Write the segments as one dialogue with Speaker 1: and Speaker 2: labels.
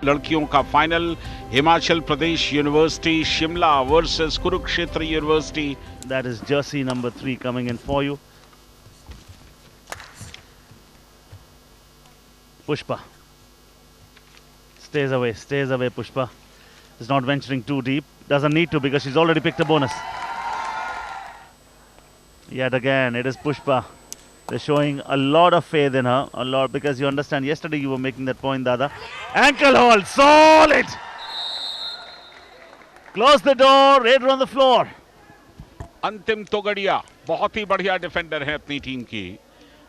Speaker 1: लड़कियों का final, Himachal Pradesh university Shimla versus Kurukshetra university.
Speaker 2: That is jersey number 3 coming in for you. Pushpa stays away, Pushpa is not venturing too deep, doesn't need to because she's already picked a bonus. Yet again it is Pushpa. They're showing a lot of faith in her, a lot, because you understand yesterday you were making that point, Dada. Ankle hold, solid! Close the door, Raider on the floor.
Speaker 1: अंतिम तोगड़िया बहुत ही बढ़िया defender है अपनी team की,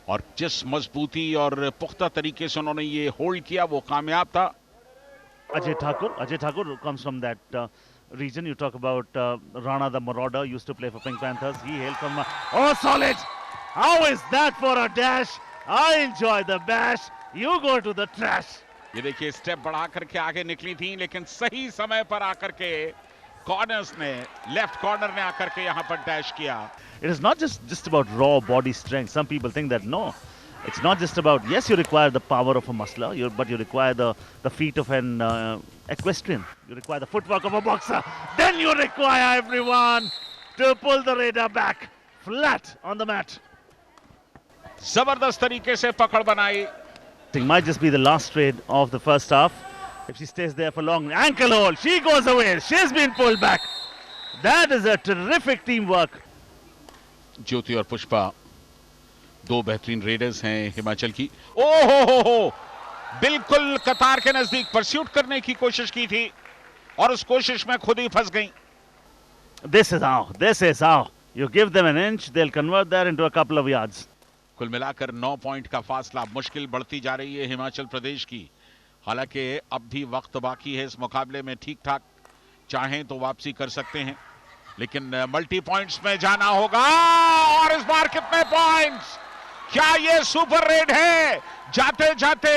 Speaker 1: और जिस मजबूती और पुख्ता तरीके से उन्होंने ये होल्ड किया वो कामयाब था।
Speaker 2: Ajay Thakur comes from that region. You talk about Rana the Marauder, used to play for Pink Panthers. He hailed from oh, solid! How is that for a dash? I enjoy the bash. You go to the trash.
Speaker 1: ये देखिए step बढ़ा करके आगे निकली थी, लेकिन सही समय पर आकर के कॉर्नर्स ने, लेफ्ट कॉर्नर ने आकर के यहाँ पर डैश किया।
Speaker 2: It is not just about raw body strength. Some people think that no, it's not just about, yes, you require the power of a muscular, but you require the feet of an equestrian. You require the footwork of a boxer. Then you require everyone to pull the Raider back flat on the mat.
Speaker 1: जबरदस्त तरीके से पकड़ बनाई।
Speaker 2: It might just be the last trade of the first half. If she stays there for long, ankle hold, she goes away. She's been pulled back. That is a terrific teamwork.
Speaker 1: ज्योति और पुष्पा दो बेहतरीन readers हैं हिमाचल की। ओहो, बिल्कुल कतार के नजदीक परस्यूट करने की कोशिश की थी और उस कोशिश में खुद ही फंस गई।
Speaker 2: This is how. You give them an inch, they'll convert that into a couple of yards.
Speaker 1: कुल मिलाकर 9 पॉइंट का फासला, मुश्किल बढ़ती जा रही है हिमाचल प्रदेश की। हालांकि अब भी वक्त बाकी है इस मुकाबले में, ठीक ठाक चाहें तो वापसी कर सकते हैं, लेकिन मल्टी पॉइंट्स में जाना होगा। और इस बार कितने पॉइंट्स? क्या ये सुपर रेड है? जाते जाते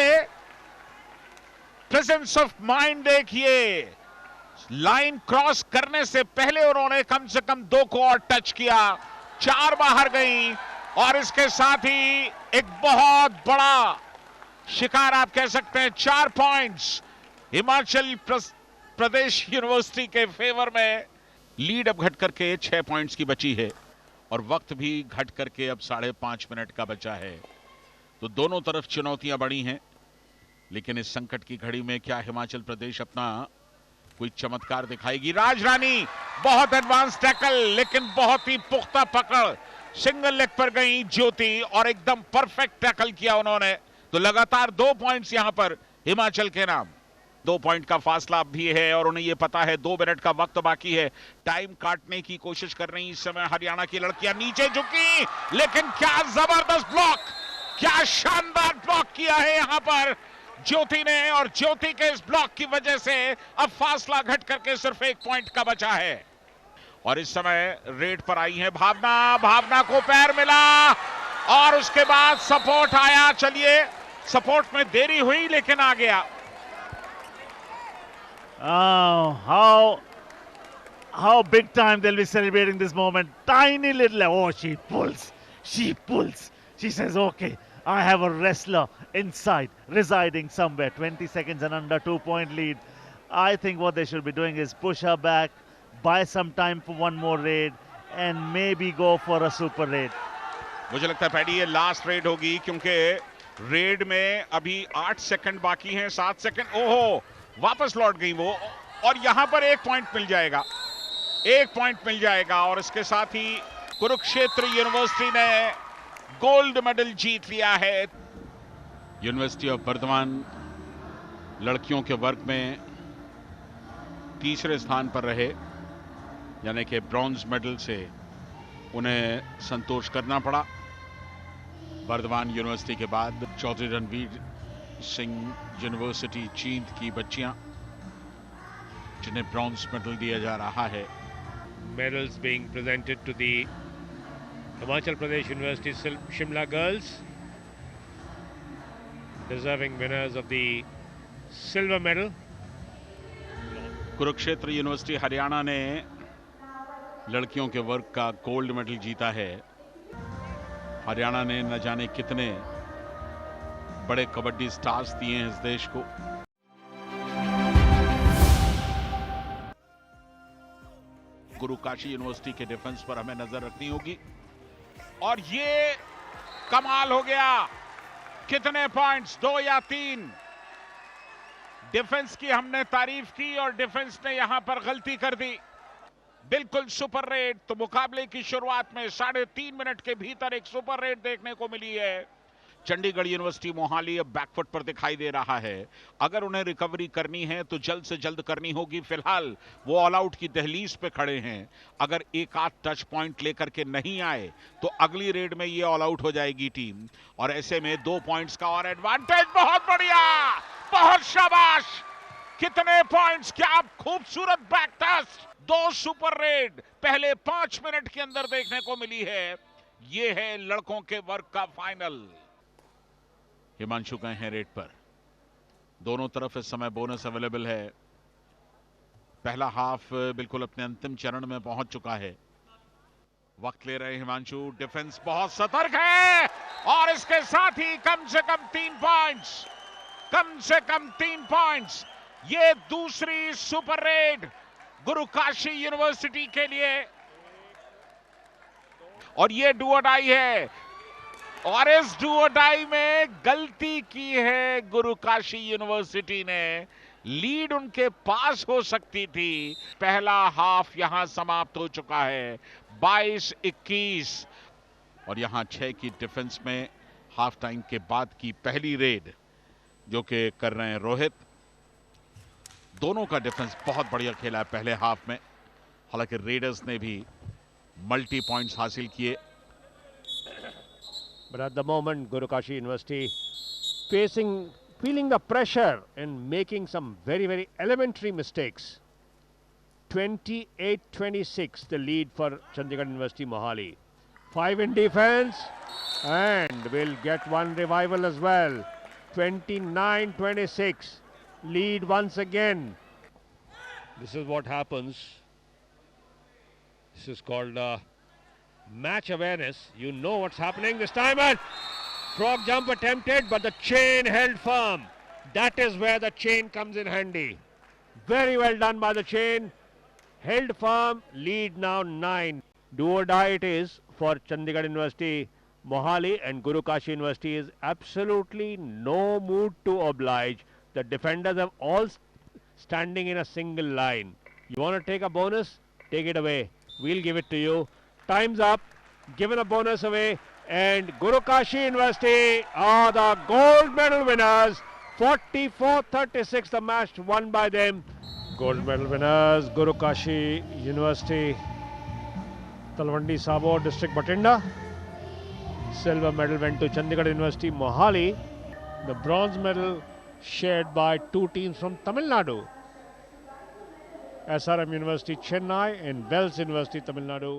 Speaker 1: प्रेजेंस ऑफ माइंड देखिए, लाइन क्रॉस करने से पहले उन्होंने कम से कम 2 को और टच किया, 4 बाहर गई, और इसके साथ ही एक बहुत बड़ा शिकार आप कह सकते हैं, 4 पॉइंट्स हिमाचल प्रदेश यूनिवर्सिटी के फेवर में। लीड अब घट करके 6 पॉइंट्स की बची है और वक्त भी घट करके अब 5.5 मिनट का बचा है। तो दोनों तरफ चुनौतियां बड़ी हैं, लेकिन इस संकट की घड़ी में क्या हिमाचल प्रदेश अपना कोई चमत्कार दिखाएगी? राजरानी बहुत एडवांस टैकल, लेकिन बहुत ही पुख्ता पकड़, सिंगल लेग पर गई ज्योति और एकदम परफेक्ट टैकल किया उन्होंने। तो लगातार 2 पॉइंट्स यहां पर हिमाचल के नाम। 2 पॉइंट का फासला भी है और उन्हें यह पता है 2 मिनट का वक्त बाकी है। टाइम काटने की कोशिश कर रही इस समय हरियाणा की लड़कियां, नीचे झुकी, लेकिन क्या जबरदस्त ब्लॉक, क्या शानदार ब्लॉक किया है यहां पर ज्योति ने, और ज्योति के इस ब्लॉक की वजह से अब फासला घट करके सिर्फ 1 पॉइंट का बचा है। और इस समय रेड पर आई है भावना को पैर मिला और उसके बाद सपोर्ट आया। चलिए, सपोर्ट में देरी हुई लेकिन आ गया।
Speaker 2: Oh, how big time they'll be celebrating this moment. Tiny little, oh, she pulls. She says, okay, I have a wrestler inside, residing somewhere. 20 seconds and under, 2-point lead. I think what they should be doing is push her back, buy some time for one more raid, and maybe go for a super raid.
Speaker 1: मुझे लगता है paddy ये last red होगी, क्योंकि red में अभी 8 second बाकी हैं, 7 सेकंड। ओहो, वापस लौट गई वो, और यहां पर 1 पॉइंट मिल जाएगा, 1 पॉइंट मिल जाएगा। और इसके साथ ही कुरुक्षेत्र यूनिवर्सिटी ने गोल्ड मेडल जीत लिया है। यूनिवर्सिटी ऑफ बर्धमान लड़कियों के वर्ग में तीसरे स्थान पर रहे, यानी कि ब्रॉन्ज मेडल से उन्हें संतोष करना पड़ा। बर्धमान यूनिवर्सिटी के बाद चौधरी रणवीर सिंह यूनिवर्सिटी चीन की बच्चियां, जिन्हें ब्रॉन्ज मेडल दिया जा रहा है।
Speaker 3: Medals being presented to the Himachal Pradesh University Shimla girls, deserving winners of the silver medal.
Speaker 1: Kurukshetra university Haryana ने लड़कियों के वर्ग का गोल्ड मेडल जीता है। हरियाणा ने न जाने कितने बड़े कबड्डी स्टार्स दिए हैं इस देश को। गुरु काशी यूनिवर्सिटी के डिफेंस पर हमें नजर रखनी होगी। और ये कमाल हो गया, कितने पॉइंट्स, 2 या 3। डिफेंस की हमने तारीफ की और डिफेंस ने यहां पर गलती कर दी। बिल्कुल सुपर रेड। तो मुकाबले की शुरुआत में 3.5 मिनट के भीतर एक सुपर रेड देखने को मिली है। चंडीगढ़ यूनिवर्सिटी मोहाली अब बैकफुट पर दिखाई दे रहा है। अगर उन्हें रिकवरी करनी है तो जल्द से जल्द करनी होगी। फिलहाल वो ऑल आउट की दहलीज पे खड़े हैं। अगर एक आध टच पॉइंट लेकर के नहीं आए तो अगली रेड में ये ऑल आउट हो जाएगी टीम, और ऐसे में 2 पॉइंट्स का और एडवांटेज। बहुत बढ़िया, बहुत शाबाश। कितने पॉइंट्स, क्या खूबसूरत बैक टेस्ट। 2 सुपर रेड पहले 5 मिनट के अंदर देखने को मिली है। ये है लड़कों के वर्ग का फाइनल। हिमांशु गए हैं रेड पर। दोनों तरफ इस समय बोनस अवेलेबल है। पहला हाफ बिल्कुल अपने अंतिम चरण में पहुंच चुका है। वक्त ले रहे हिमांशु। डिफेंस बहुत सतर्क है और इसके साथ ही कम से कम 3 पॉइंट्स, कम से कम 3 पॉइंट्स। ये दूसरी सुपर रेड गुरु काशी यूनिवर्सिटी के लिए, और ये डू और डाई है। और इस डू और डाई में गलती की है गुरु काशी यूनिवर्सिटी ने। लीड उनके पास हो सकती थी। पहला हाफ यहां समाप्त हो चुका है 22-21, और यहां 6 की डिफेंस में हाफ टाइम के बाद की पहली रेड जो कि कर रहे हैं रोहित। दोनों का डिफेंस बहुत बढ़िया खेला है पहले हाफ में। हालांकि रेडर्स ने भी मल्टी पॉइंट्स हासिल किए।
Speaker 3: But at the moment, Guru Kashi University feeling the pressure and making some very, very elementary mistakes. 28-26, the lead for Chandigarh University Mohali. 5 in defense, and will get one revival as well. 29-26, lead once again. This is what happens. This is called match awareness. You know what's happening this time, and frog jump attempted, but the chain held firm. That is where the chain comes in handy. Very well done by the chain. Held firm, lead now 9. Do or die it is for Chandigarh University Mohali, and Guru Kashi University is absolutely no mood to oblige. The defenders are all standing in a single line. You want to take a bonus? Take it away. We'll give it to you. Time's up. Given a bonus away, and Guru Kashi University are the gold medal winners. 44-36, the match won by them. Gold medal winners, Guru Kashi University, Talwandi Sabo, District Bathinda. Silver medal went to Chandigarh University Mohali. The bronze medal shared by 2 teams from Tamil Nadu. SRM University Chennai and Wells University Tamil Nadu.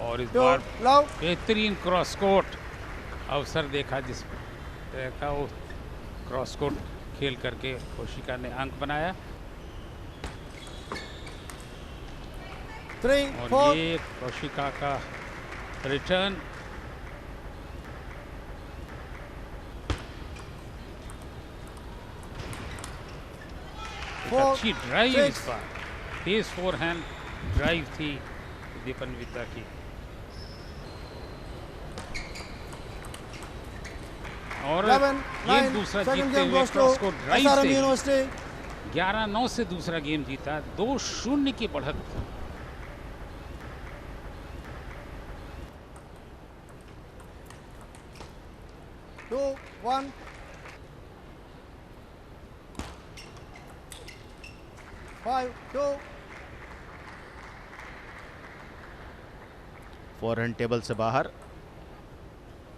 Speaker 4: और इस बार बेहतरीन cross court अवसर देखा, जिस देखा वो cross court खेल करके कोशिका ने अंक बनाया। और ये कोशिका का रिटर्न। अच्छी ड्राइव इस बार, तेज फोरहैंड ड्राइव थी दीपन्विता की। और गेम दूसरा जीतते हुए क्रॉस कोर्ट ड्राइव से 11-9 से दूसरा गेम जीता। 2-0 की बढ़त।
Speaker 5: फोरहैंड टेबल से बाहर।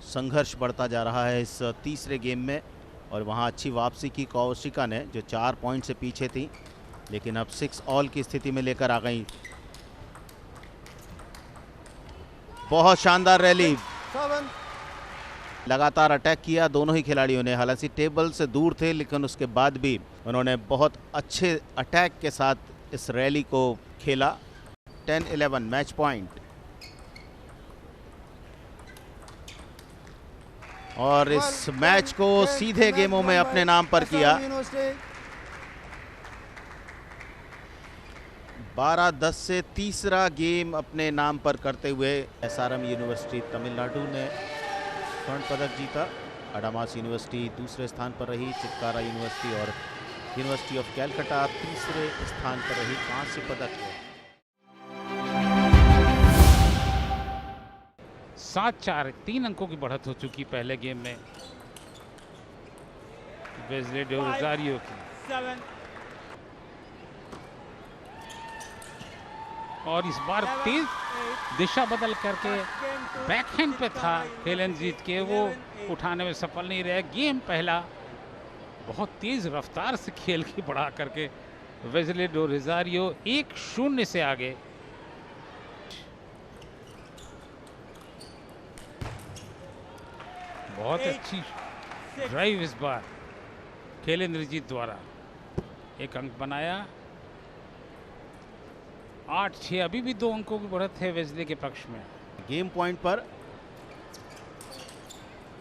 Speaker 5: संघर्ष बढ़ता जा रहा है इस तीसरे गेम में, और वहां अच्छी वापसी की कौशिका ने, जो 4 पॉइंट से पीछे थी, लेकिन अब 6 ऑल की स्थिति में लेकर आ गई। बहुत शानदार रैली, लगातार अटैक किया दोनों ही खिलाड़ियों ने। हालांकि टेबल से दूर थे, लेकिन उसके बाद भी उन्होंने बहुत अच्छे अटैक के साथ इस रैली को खेला। 10-11 मैच पॉइंट। और इस मैच को सीधे गेमों में अपने नाम पर किया। 12-10 से तीसरा गेम अपने नाम पर करते हुए एसआरएम यूनिवर्सिटी तमिलनाडु ने स्वर्ण पदक जीता। अडामास यूनिवर्सिटी दूसरे स्थान पर रही। चित्कारा यूनिवर्सिटी और यूनिवर्सिटी ऑफ कैलकाटा तीसरे स्थान पर रही। कांस्य पदक
Speaker 4: 7-4 3 अंकों की बढ़त हो चुकी पहले गेम में वेस्ले डे रोजारियो की। और इस बार तेज दिशा बदल करके बैकहैंड पे था खेलनजीत के, वो उठाने में सफल नहीं रहे। गेम पहला बहुत तेज रफ्तार से खेल के बढ़ा करके वेस्ले डे रोजारियो 1-0 से आगे। बहुत अच्छी ड्राइव इस बार खेलेंद्रजीत द्वारा, एक अंक बनाया। 8-6 अभी भी 2 अंकों की बढ़त है वेस्ले के पक्ष में।
Speaker 5: गेम पॉइंट पर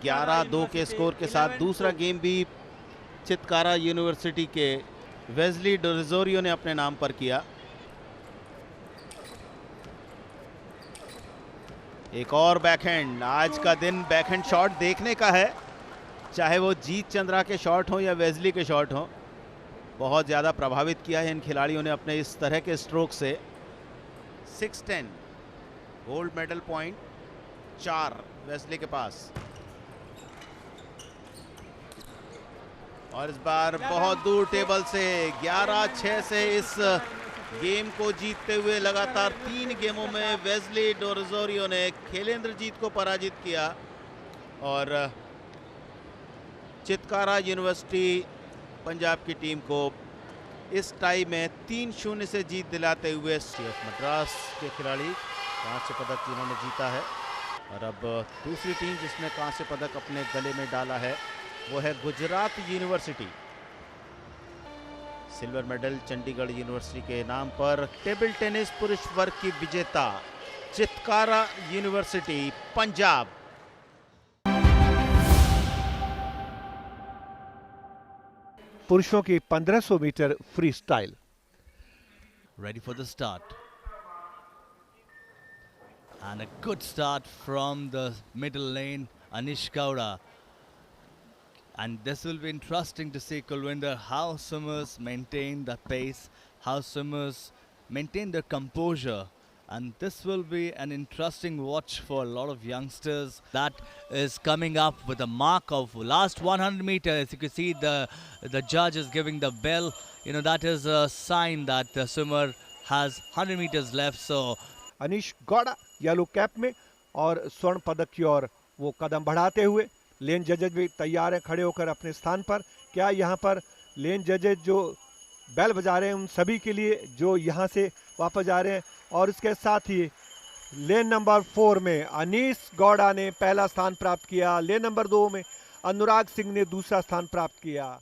Speaker 5: 11-2 के स्कोर के साथ दूसरा गेम भी चित्कारा यूनिवर्सिटी के वेस्ली डोरिजोरियो ने अपने नाम पर किया। एक और बैकहैंड। आज का दिन बैकहैंड शॉट देखने का है, चाहे वो जीत चंद्रा के शॉट हो या वेस्ली के शॉट हो। बहुत ज़्यादा प्रभावित किया है इन खिलाड़ियों ने अपने इस तरह के स्ट्रोक से। 6-10 गोल्ड मेडल पॉइंट 4 वेस्ली के पास। और इस बार बहुत दूर टेबल से 11-6 से इस गेम को जीतते हुए लगातार 3 गेमों में वेस्ली डोरिजोरियो ने खेलेंद्रजीत को पराजित किया और चित्कारा यूनिवर्सिटी पंजाब की टीम को इस टाई में 3-0 से जीत दिलाते हुए सीएफ मद्रास के खिलाड़ी कांस्य पदक जिन्होंने जीता है। और अब दूसरी टीम जिसने कांस्य पदक अपने गले में डाला है वो है Gujarat university. Silver medal Chandigarh university के नाम पर। टेबल टेनिस पुरुष वर्ग की विजेता चित्कारा यूनिवर्सिटी पंजाब।
Speaker 6: पुरुषों की 1500 metre freestyle.
Speaker 7: Ready for the start. And a good start from the middle lane, Anish Gowda. And this will be interesting to see, Kulwinder, how swimmers maintain the pace, how swimmers maintain their composure. And this will be an interesting watch for a lot of youngsters. That is coming up with a mark of last 100 meters. You can see the judge is giving the bell. You know, that is a sign that the swimmer has 100 meters left. So
Speaker 6: Anish Gowda yellow cap में और स्वर्ण पदक की ओर वो कदम बढ़ाते हुए। लेन जजेज भी तैयार हैं खड़े होकर अपने स्थान पर। क्या यहाँ पर लेन जजेज जो बेल बजा रहे हैं उन सभी के लिए जो यहाँ से वापस जा रहे हैं। और इसके साथ ही लेन नंबर 4 में अनीश गौड़ा ने पहला स्थान प्राप्त किया। लेन नंबर 2 में अनुराग सिंह ने दूसरा स्थान प्राप्त किया।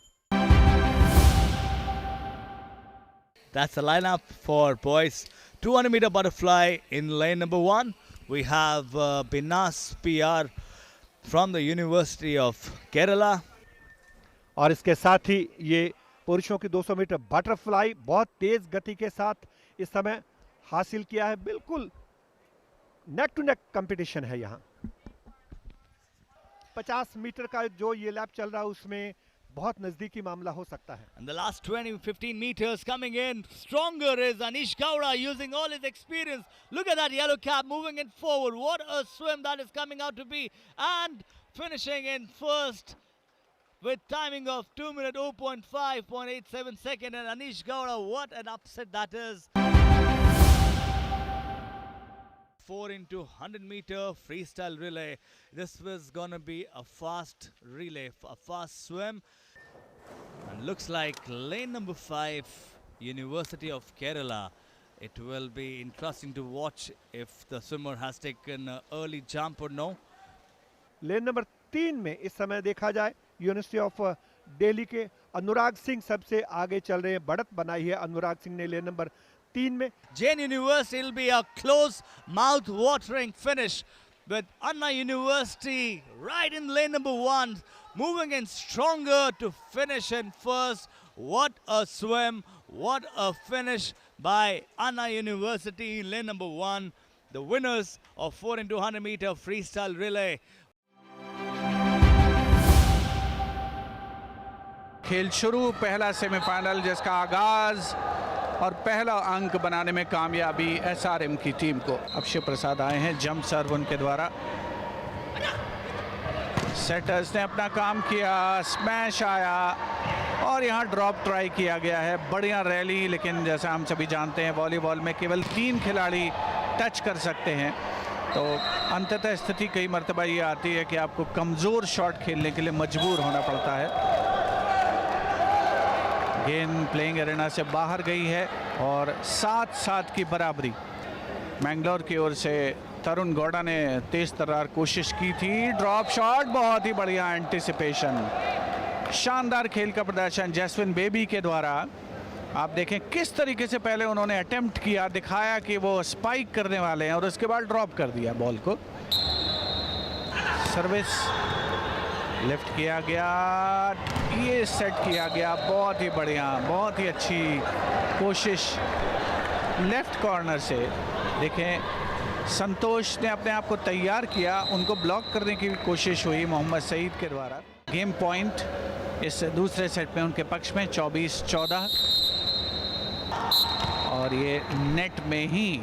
Speaker 7: That's the lineup for boys 200 meter butterfly. In lane number 1 we have Binas PR from the University of Kerala.
Speaker 6: और इसके साथ ही ये पुरुषों की 200 मीटर बटरफ्लाई बहुत तेज गति के साथ इस समय हासिल किया है। बिल्कुल नेक टू नेक कंपटीशन है यहाँ। 50 मीटर का जो ये लैप चल रहा है उसमें बहुत नजदीकी मामला हो सकता है।
Speaker 7: And the last 15 meters coming in stronger is Anish Gowda using all his experience. Look at that yellow cap moving in forward. What a swim that is coming out to be, and finishing in first with timing of 2 minute 0.5.87 second. And Anish Gowda, what an upset that is. 4 into 100 meter freestyle relay. This was gonna be a fast relay, a fast swim. And looks like lane number 5, University of Kerala. It will be interesting to watch if the swimmer has taken an early jump or no.
Speaker 6: Lane number 3 में इस समय देखा जाए university of Delhi के अनुराग सिंह सबसे आगे चल रहे हैं। बढ़त बनाई है अनुराग सिंह ने लेन नंबर 3 में।
Speaker 7: Jain University will be a close mouth watering finish with Anna University right in lane number 1, moving in stronger to finish in first. What a swim, what a finish by Anna University in lane number 1, the winners of 4x100 meter freestyle relay.
Speaker 8: खेल शुरू, पहला semifinal जिसका आगाज और पहला अंक बनाने में कामयाबी एसआरएम की टीम को। अक्षय प्रसाद आए हैं, जंप सर्व उनके द्वारा। सेटर्स ने अपना काम किया, स्मैश आया और यहाँ ड्रॉप ट्राई किया गया है। बढ़िया रैली, लेकिन जैसा हम सभी जानते हैं वॉलीबॉल में केवल 3 खिलाड़ी टच कर सकते हैं, तो अंततः स्थिति कई मरतबा ये आती है कि आपको कमज़ोर शॉट खेलने के लिए मजबूर होना पड़ता है। गेंद प्लेइंग एरिना से बाहर गई है और 7-7 की बराबरी। मैंगलोर की ओर से तरुण गौड़ा ने तेज तर्रार कोशिश की थी, ड्रॉप शॉट, बहुत ही बढ़िया एंटिसिपेशन, शानदार खेल का प्रदर्शन जैस्विन बेबी के द्वारा। आप देखें किस तरीके से पहले उन्होंने अटेम्प्ट किया, दिखाया कि वो स्पाइक करने वाले हैं और उसके बाद ड्रॉप कर दिया बॉल को। सर्विस लिफ्ट किया गया, ये सेट किया गया, बहुत ही बढ़िया, बहुत ही अच्छी कोशिश लेफ्ट कॉर्नर से। देखें संतोष ने अपने आप को तैयार किया, उनको ब्लॉक करने की कोशिश हुई मोहम्मद सईद के द्वारा। गेम पॉइंट इस दूसरे सेट में उनके पक्ष में 24-14 और ये नेट में ही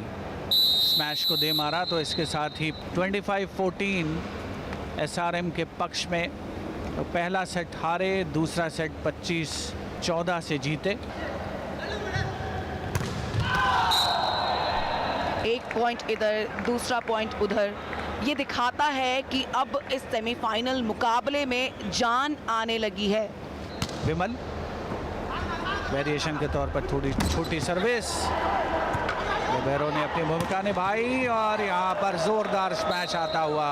Speaker 8: स्मैश को दे मारा, तो इसके साथ ही 25-14 एसआरएम के पक्ष में। तो पहला सेट हारे, दूसरा सेट 25-14 से जीते।
Speaker 9: एक पॉइंट इधर, दूसरा पॉइंट उधर, ये दिखाता है कि अब इस सेमीफाइनल मुकाबले में जान आने लगी है।
Speaker 8: विमल वेरिएशन के तौर पर थोड़ी छोटी सर्विस, लिबेरो ने अपनी भूमिका निभाई और यहाँ पर जोरदार स्मैश आता हुआ।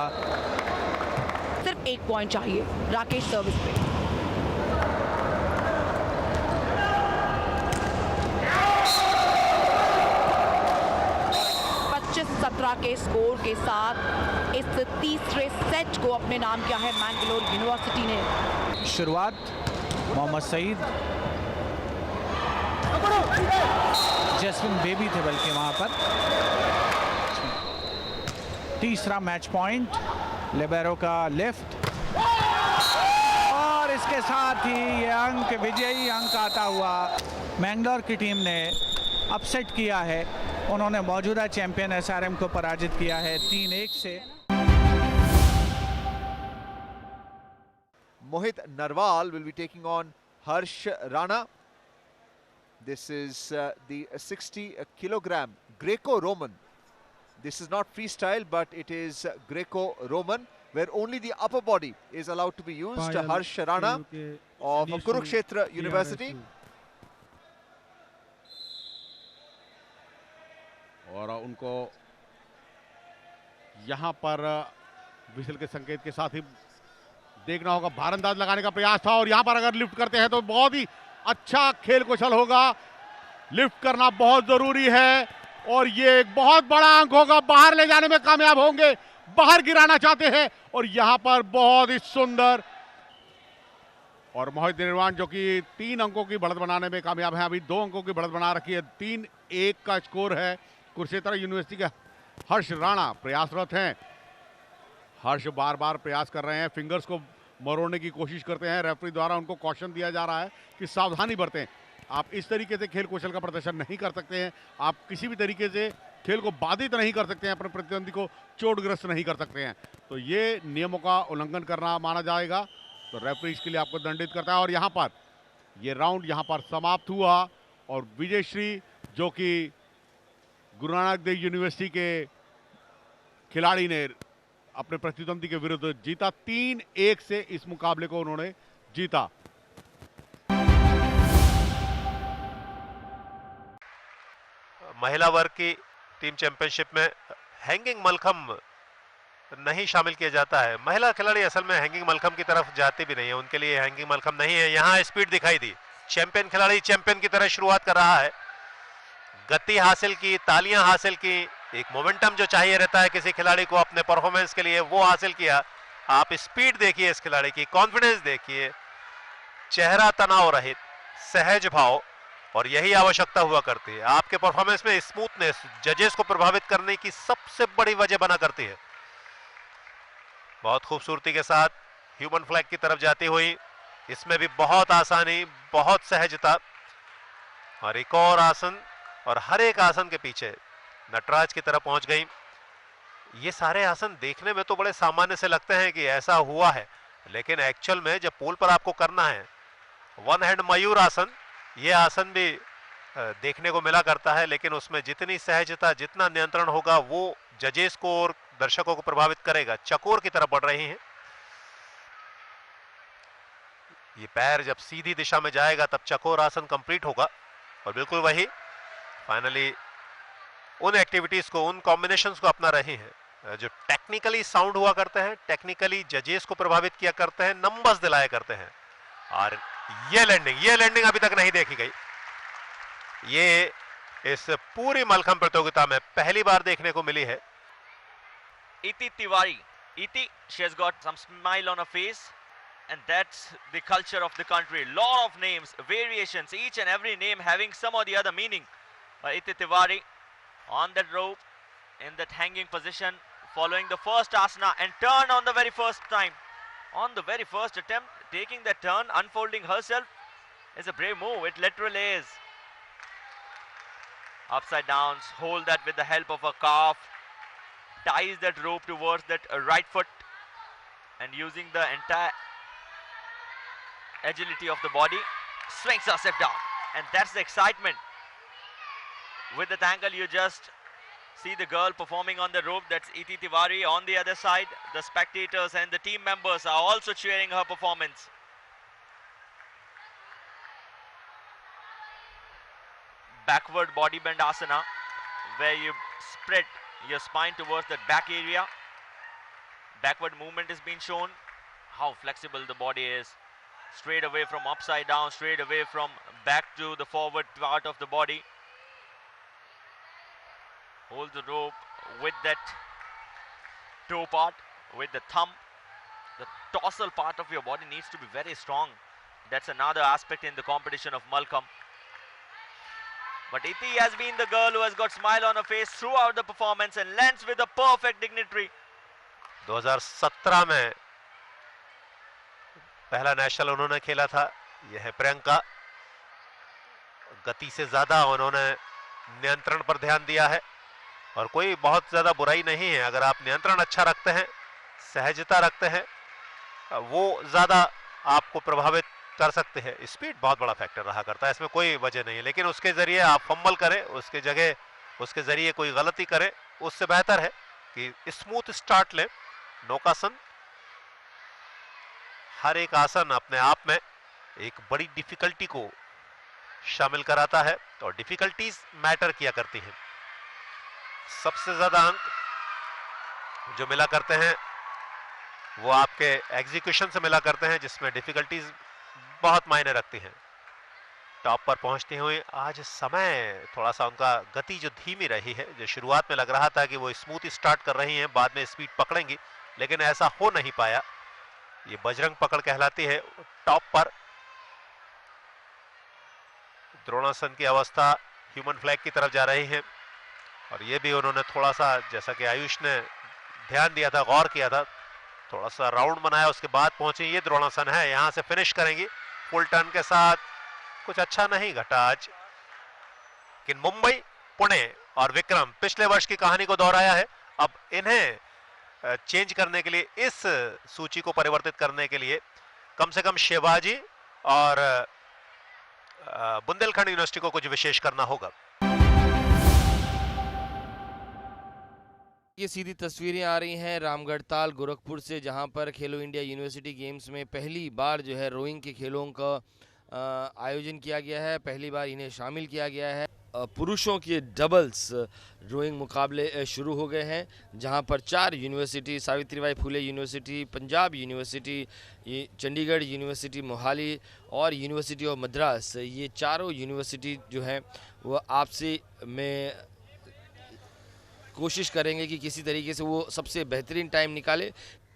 Speaker 9: सिर्फ 1 पॉइंट चाहिए राकेश सर्विस पे। के स्कोर के साथ इस तीसरे सेट को अपने नाम किया है मैंगलोर यूनिवर्सिटी ने।
Speaker 8: शुरुआत मोहम्मद सईद, जैस्मिन बेबी थे बल्कि वहां पर। तीसरा मैच पॉइंट, लिबेरो का लेफ्ट और इसके साथ ही ये अंक, विजयी अंक आता हुआ। मैंगलोर की टीम ने अपसेट किया है, उन्होंने मौजूदा चैंपियन एसआरएम को पराजित किया है 3-1 से।
Speaker 10: Mohit Narwal will be taking on Harsh Rana. This is the 60 kilogram Greco-Roman. This is not freestyle, but it is Greco-Roman, where only the upper body is allowed to be used. Harsh Rana of Kurukshetra University.
Speaker 1: और उनको यहाँ पर whistle के संकेत के साथ ही देखना होगा। भारंदाज लगाने का प्रयास था और यहाँ पर अगर लिफ्ट करते हैं तो बहुत ही अच्छा खेल कौशल होगा। लिफ्ट करना बहुत जरूरी है और ये एक बहुत बड़ा अंक होगा। बाहर ले जाने में कामयाब होंगे, बाहर गिराना चाहते हैं और यहाँ पर बहुत ही सुंदर। और मोहित निर्वाण जो कि 3 अंकों की बढ़त बनाने में कामयाब है, अभी 2 अंकों की बढ़त बना रखी है। 3-1 का स्कोर है। कुरुक्षेत्र यूनिवर्सिटी के हर्ष राणा प्रयासरत हैं। हर्ष बार बार प्रयास कर रहे हैं, फिंगर्स को मरोड़ने की कोशिश करते हैं। रेफरी द्वारा उनको कॉशन दिया जा रहा है कि सावधानी बरतें, आप इस तरीके से खेल कौशल का प्रदर्शन नहीं कर सकते हैं, आप किसी भी तरीके से खेल को बाधित नहीं कर सकते हैं, अपने प्रतिद्वंदी को चोटग्रस्त नहीं कर सकते हैं। तो ये नियमों का उल्लंघन करना माना जाएगा, तो रेफरी इसके लिए आपको दंडित करता है। और यहाँ पर ये राउंड यहाँ पर समाप्त हुआ और विजयश्री जो कि गुरु नानक देव यूनिवर्सिटी के खिलाड़ी ने अपने प्रतिद्वंदी के विरुद्ध जीता। 3-1 से इस मुकाबले को उन्होंने जीता।
Speaker 11: महिला वर्ग की टीम चैंपियनशिप में हैंगिंग मलखम नहीं शामिल किया जाता है। महिला खिलाड़ी असल में हैंगिंग मलखम की तरफ जाते भी नहीं है, उनके लिए हैंगिंग मलखम नहीं है। यहाँ स्पीड दिखाई दी, चैंपियन खिलाड़ी चैंपियन की तरह शुरुआत कर रहा है, गति हासिल की, तालियां हासिल की, एक मोमेंटम जो चाहिए रहता है किसी खिलाड़ी को अपने परफॉर्मेंस के लिए, वो हासिल किया। आप स्पीड देखिए इस खिलाड़ी की, कॉन्फिडेंस देखिए, चेहरा तनाव रहित, सहज भाव, और यही आवश्यकता हुआ करती है। आपके परफॉर्मेंस में स्मूथनेस जजेस को प्रभावित करने की सबसे बड़ी वजह बना करती है। बहुत खूबसूरती के साथ ह्यूमन फ्लैग की तरफ जाती हुई, इसमें भी बहुत आसानी, बहुत सहजता, और एक और आसन, और हर एक आसन के पीछे नटराज की तरफ पहुंच गई। ये सारे आसन देखने में तो बड़े सामान्य से लगते हैं कि ऐसा हुआ है, लेकिन एक्चुअल में जब पूल पर आपको करना है, वन हैंड मयूर आसन, ये आसन भी देखने को मिला करता है, लेकिन उसमें जितनी सहजता, जितना नियंत्रण होगा, वो जजेस को और दर्शकों को प्रभावित करेगा। चकोर की तरफ बढ़ रही हैं। ये पैर जब सीधी दिशा में जाएगा तब चकोर आसन कंप्लीट होगा, और बिल्कुल वही फाइनली उन एक्टिविटीज को, उन कॉम्बिनेशंस को अपना रही हैं जो टेक्निकली साउंड हुआ करते हैं, टेक्निकली जजेस को प्रभावित किया करते हैं, नंबर्स दिलाया करते हैं। और ये लैंडिंग अभी तक नहीं देखी गई। ये इस पूरी मलखंब प्रतियोगिता में पहली बार देखने को मिली है।
Speaker 12: Iti Tiwari. Iti, she has got some smile on her face, and that's the culture of the country. Lot of names, variations, each and every name having some or the other meaning. Iti Tiwari on that rope, in that hanging position, following the first asana and turn on the very first time. On the very first attempt, taking that turn, unfolding herself is a brave move. It literally is. Upside downs, hold that with the help of a calf, ties that rope towards that right foot, and using the entire agility of the body, swings herself down. And that's the excitement. With that angle, you just see the girl performing on the rope. That's Iti Tiwari. On the other side, the spectators and the team members are also cheering her performance. Backward body bend asana, where you spread your spine towards that back area. Backward movement is being shown. How flexible the body is. Straight away from upside down, straight away from back to the forward part of the body. Hold the rope with that toe part, with the thumb. The dorsal part of your body needs to be very strong. That's another aspect in the competition of Malcolm. But Iti has been the girl who has got smile on her face throughout the performance and lands with a perfect dignitary.
Speaker 11: 2017 में पहला national उन्होंने खेला था। यह है प्रियंका। गति से ज्यादा उन्होंने नियंत्रण पर ध्यान दिया है, और कोई बहुत ज्यादा बुराई नहीं है। अगर आप नियंत्रण अच्छा रखते हैं, सहजता रखते हैं, वो ज्यादा आपको प्रभावित कर सकते हैं। स्पीड बहुत बड़ा फैक्टर रहा करता है, इसमें कोई वजह नहीं है, लेकिन उसके जरिए आप फंबल करें, उसके जगह उसके जरिए कोई गलती करें, उससे बेहतर है कि स्मूथ स्टार्ट लें। नौकासन, हर एक आसन अपने आप में एक बड़ी डिफिकल्टी को शामिल कराता है, और डिफिकल्टीज मैटर किया करती हैं। सबसे ज्यादा अंक जो मिला करते हैं वो आपके एग्जीक्यूशन से मिला करते हैं, जिसमें डिफिकल्टीज बहुत मायने रखती हैं। टॉप पर पहुंचते हुए आज समय थोड़ा सा उनका गति जो धीमी रही है, जो शुरुआत में लग रहा था कि वो स्मूथ स्टार्ट कर रही हैं, बाद में स्पीड पकड़ेंगी, लेकिन ऐसा हो नहीं पाया। ये बजरंग पकड़ कहलाती है। टॉप पर द्रोणासन की अवस्था ह्यूमन फ्लैग की तरफ जा रही है, और ये भी उन्होंने थोड़ा सा, जैसा कि आयुष ने ध्यान दिया था, गौर किया था, थोड़ा सा राउंड बनाया, उसके बाद पहुंची। ये द्रोणासन है, यहां से फिनिश करेंगी फुल टर्न के साथ। कुछ अच्छा नहीं घटा आज, लेकिन मुंबई, पुणे और विक्रम पिछले वर्ष की कहानी को दोहराया है। अब इन्हें चेंज करने के लिए, इस सूची को परिवर्तित करने के लिए कम से कम शिवाजी और बुंदेलखंड यूनिवर्सिटी को कुछ विशेष करना होगा।
Speaker 13: ये सीधी तस्वीरें आ रही हैं रामगढ़ ताल गोरखपुर से, जहां पर खेलो इंडिया यूनिवर्सिटी गेम्स में पहली बार जो है रोइंग के खेलों का आयोजन किया गया है। पहली बार इन्हें शामिल किया गया है। पुरुषों के डबल्स रोइंग मुकाबले शुरू हो गए हैं, जहां पर 4 university, Savitribai Phule university, Punjab university, Chandigarh university Mohali और यूनिवर्सिटी ऑफ मद्रास, ये चारों यूनिवर्सिटी जो हैं वो आपसी में कोशिश करेंगे कि किसी तरीके से वो सबसे बेहतरीन टाइम निकाले।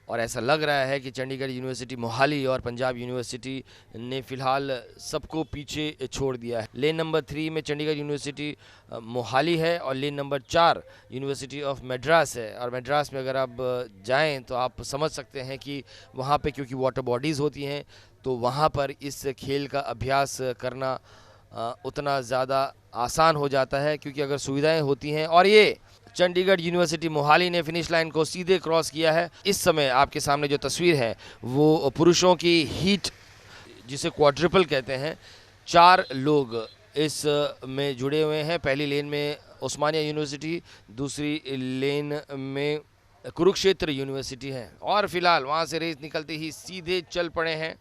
Speaker 13: और ऐसा लग रहा है कि चंडीगढ़ यूनिवर्सिटी मोहाली और पंजाब यूनिवर्सिटी ने फिलहाल सबको पीछे छोड़ दिया है। लेन नंबर 3 में चंडीगढ़ यूनिवर्सिटी मोहाली है और lane number 4 university of Madras है। और मद्रास में अगर आप जाएं तो आप समझ सकते हैं कि वहाँ पे क्योंकि वाटर बॉडीज़ होती हैं तो वहाँ पर इस खेल का अभ्यास करना उतना ज़्यादा आसान हो जाता है, क्योंकि अगर सुविधाएं होती हैं। और ये चंडीगढ़ यूनिवर्सिटी मोहाली ने फिनिश लाइन को सीधे क्रॉस किया है। इस समय आपके सामने जो तस्वीर है वो पुरुषों की हीट जिसे क्वाड्रिपल कहते हैं, 4 लोग इस में जुड़े हुए हैं। पहली लेन में उस्मानिया यूनिवर्सिटी, दूसरी लेन में कुरुक्षेत्र यूनिवर्सिटी है और फिलहाल वहाँ से रेस निकलते ही सीधे चल पड़े हैं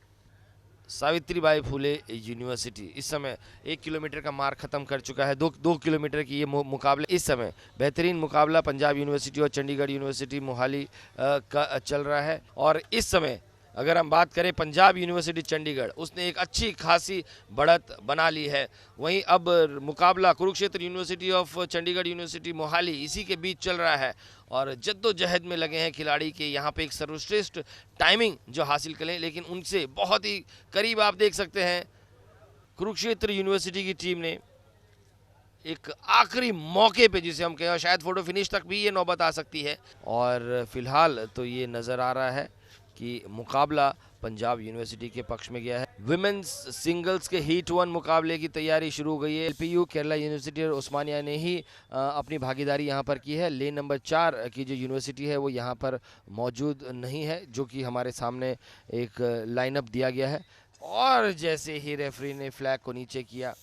Speaker 13: सावित्रीबाई फुले यूनिवर्सिटी। इस समय 1 किलोमीटर का मार्क खत्म कर चुका है। 2 किलोमीटर की ये मुकाबले, इस समय बेहतरीन मुकाबला पंजाब यूनिवर्सिटी और चंडीगढ़ यूनिवर्सिटी मोहाली का चल रहा है। और इस समय अगर हम बात करें पंजाब यूनिवर्सिटी चंडीगढ़, उसने एक अच्छी खासी बढ़त बना ली है। वहीं अब मुकाबला Kurukshetra university of Chandigarh university Mohali इसी के बीच चल रहा है और जद्दोजहद में लगे हैं खिलाड़ी के यहाँ पे एक सर्वश्रेष्ठ टाइमिंग जो हासिल करें। लेकिन उनसे बहुत ही करीब आप देख सकते हैं कुरुक्षेत्र यूनिवर्सिटी की टीम ने एक आखिरी मौके पे, जिसे हम कहें शायद फोटो फिनिश तक भी ये नौबत आ सकती है। और फिलहाल तो ये नज़र आ रहा है कि मुकाबला पंजाब यूनिवर्सिटी के पक्ष में गया है। विमेंस सिंगल्स के हीट 1 मुकाबले की तैयारी शुरू हो गई है। एलपीयू, केरला यूनिवर्सिटी और उस्मानिया ने ही अपनी भागीदारी यहाँ पर की है। लेन नंबर 4 की जो यूनिवर्सिटी है वो यहाँ पर मौजूद नहीं है, जो कि हमारे सामने एक लाइनअप दिया गया है। और जैसे ही रेफरी ने फ्लैग को नीचे किया,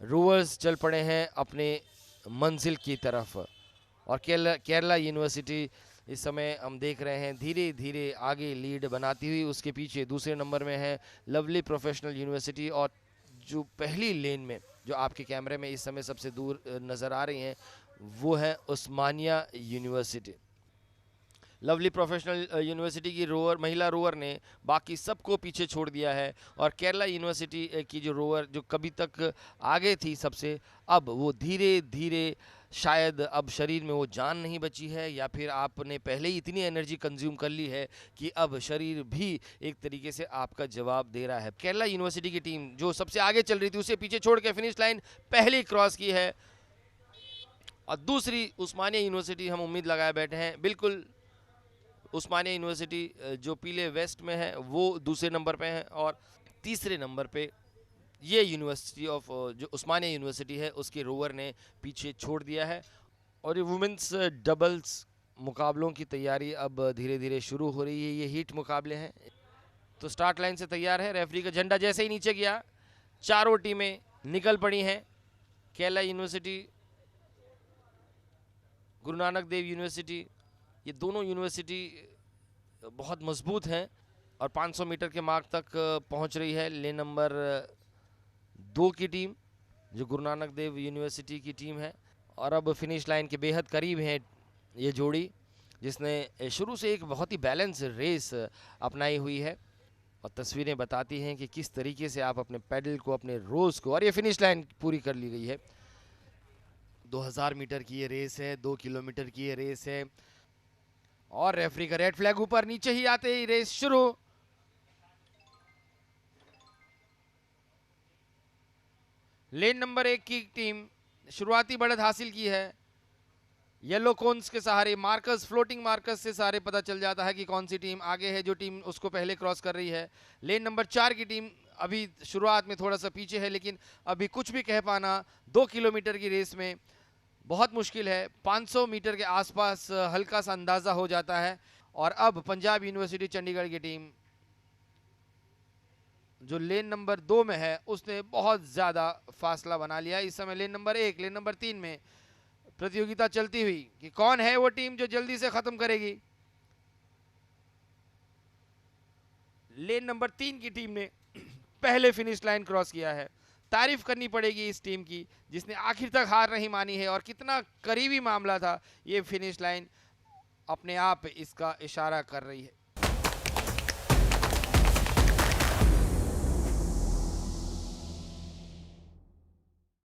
Speaker 13: रोवर्स चल पड़े हैं अपने मंजिल की तरफ। और केरला यूनिवर्सिटी इस समय हम देख रहे हैं धीरे धीरे आगे लीड बनाती हुई। उसके पीछे दूसरे नंबर में है लवली प्रोफेशनल यूनिवर्सिटी और जो पहली लेन में जो आपके कैमरे में इस समय सबसे दूर नज़र आ रही हैं वो है उस्मानिया यूनिवर्सिटी। लवली प्रोफेशनल यूनिवर्सिटी की महिला रोवर ने बाकी सबको पीछे छोड़ दिया है और केरला यूनिवर्सिटी की जो रोवर जो कभी तक आगे थी सबसे, अब वो धीरे धीरे शायद अब शरीर में वो जान नहीं बची है या फिर आपने पहले ही इतनी एनर्जी कंज्यूम कर ली है कि अब शरीर भी एक तरीके से आपका जवाब दे रहा है। केरला यूनिवर्सिटी की टीम जो सबसे आगे चल रही थी उसे पीछे छोड़ के फिनिश लाइन पहले क्रॉस की है और दूसरी उस्मानिया यूनिवर्सिटी हम उम्मीद लगाए बैठे हैं। बिल्कुल उस्मानिया यूनिवर्सिटी जो पीले वेस्ट में है वो दूसरे नंबर पे है और तीसरे नंबर पे ये यूनिवर्सिटी ऑफ जो उस्मानिया यूनिवर्सिटी है उसके रोवर ने पीछे छोड़ दिया है। और ये वुमेंस डबल्स मुकाबलों की तैयारी अब धीरे धीरे शुरू हो रही है। ये हीट मुकाबले हैं तो स्टार्ट लाइन से तैयार है। रेफरी का झंडा जैसे ही नीचे गया, चारों टीमें निकल पड़ी हैं। केरला यूनिवर्सिटी, गुरु नानक देव यूनिवर्सिटी, ये दोनों यूनिवर्सिटी बहुत मजबूत हैं और 500 मीटर के मार्क तक पहुंच रही है। लेन नंबर 2 की टीम जो गुरु नानक देव यूनिवर्सिटी की टीम है और अब फिनिश लाइन के बेहद करीब है ये जोड़ी, जिसने शुरू से एक बहुत ही बैलेंस रेस अपनाई हुई है और तस्वीरें बताती हैं कि किस तरीके से आप अपने पैडल को, अपने रोज को, और ये फिनिश लाइन पूरी कर ली गई है। 2000 मीटर की ये रेस है, 2 किलोमीटर की ये रेस है और रेफरी का रेड फ्लैग ऊपर, नीचे ही आते ही रेस शुरू। लेन नंबर 1 की टीम शुरुआती बढ़त हासिल की है। येलो कोन्स के सहारे, मार्कर्स, फ्लोटिंग मार्कर्स से सारे पता चल जाता है कि कौन सी टीम आगे है, जो टीम उसको पहले क्रॉस कर रही है। लेन नंबर 4 की टीम अभी शुरुआत में थोड़ा सा पीछे है, लेकिन अभी कुछ भी कह पाना 2 किलोमीटर की रेस में बहुत मुश्किल है। 500 मीटर के आसपास हल्का सा अंदाजा हो जाता है। और अब पंजाब यूनिवर्सिटी चंडीगढ़ की टीम जो लेन नंबर 2 में है उसने बहुत ज़्यादा फासला बना लिया। इस समय लेन नंबर 1, लेन नंबर 3 में प्रतियोगिता चलती हुई कि कौन है वो टीम जो जल्दी से खत्म करेगी। लेन नंबर 3 की टीम ने पहले फिनिश लाइन क्रॉस किया है। तारीफ करनी पड़ेगी इस टीम की जिसने आखिर तक हार नहीं मानी है और कितना करीबी मामला था। ये फिनिश लाइन अपने आप इसका इशारा कर रही है।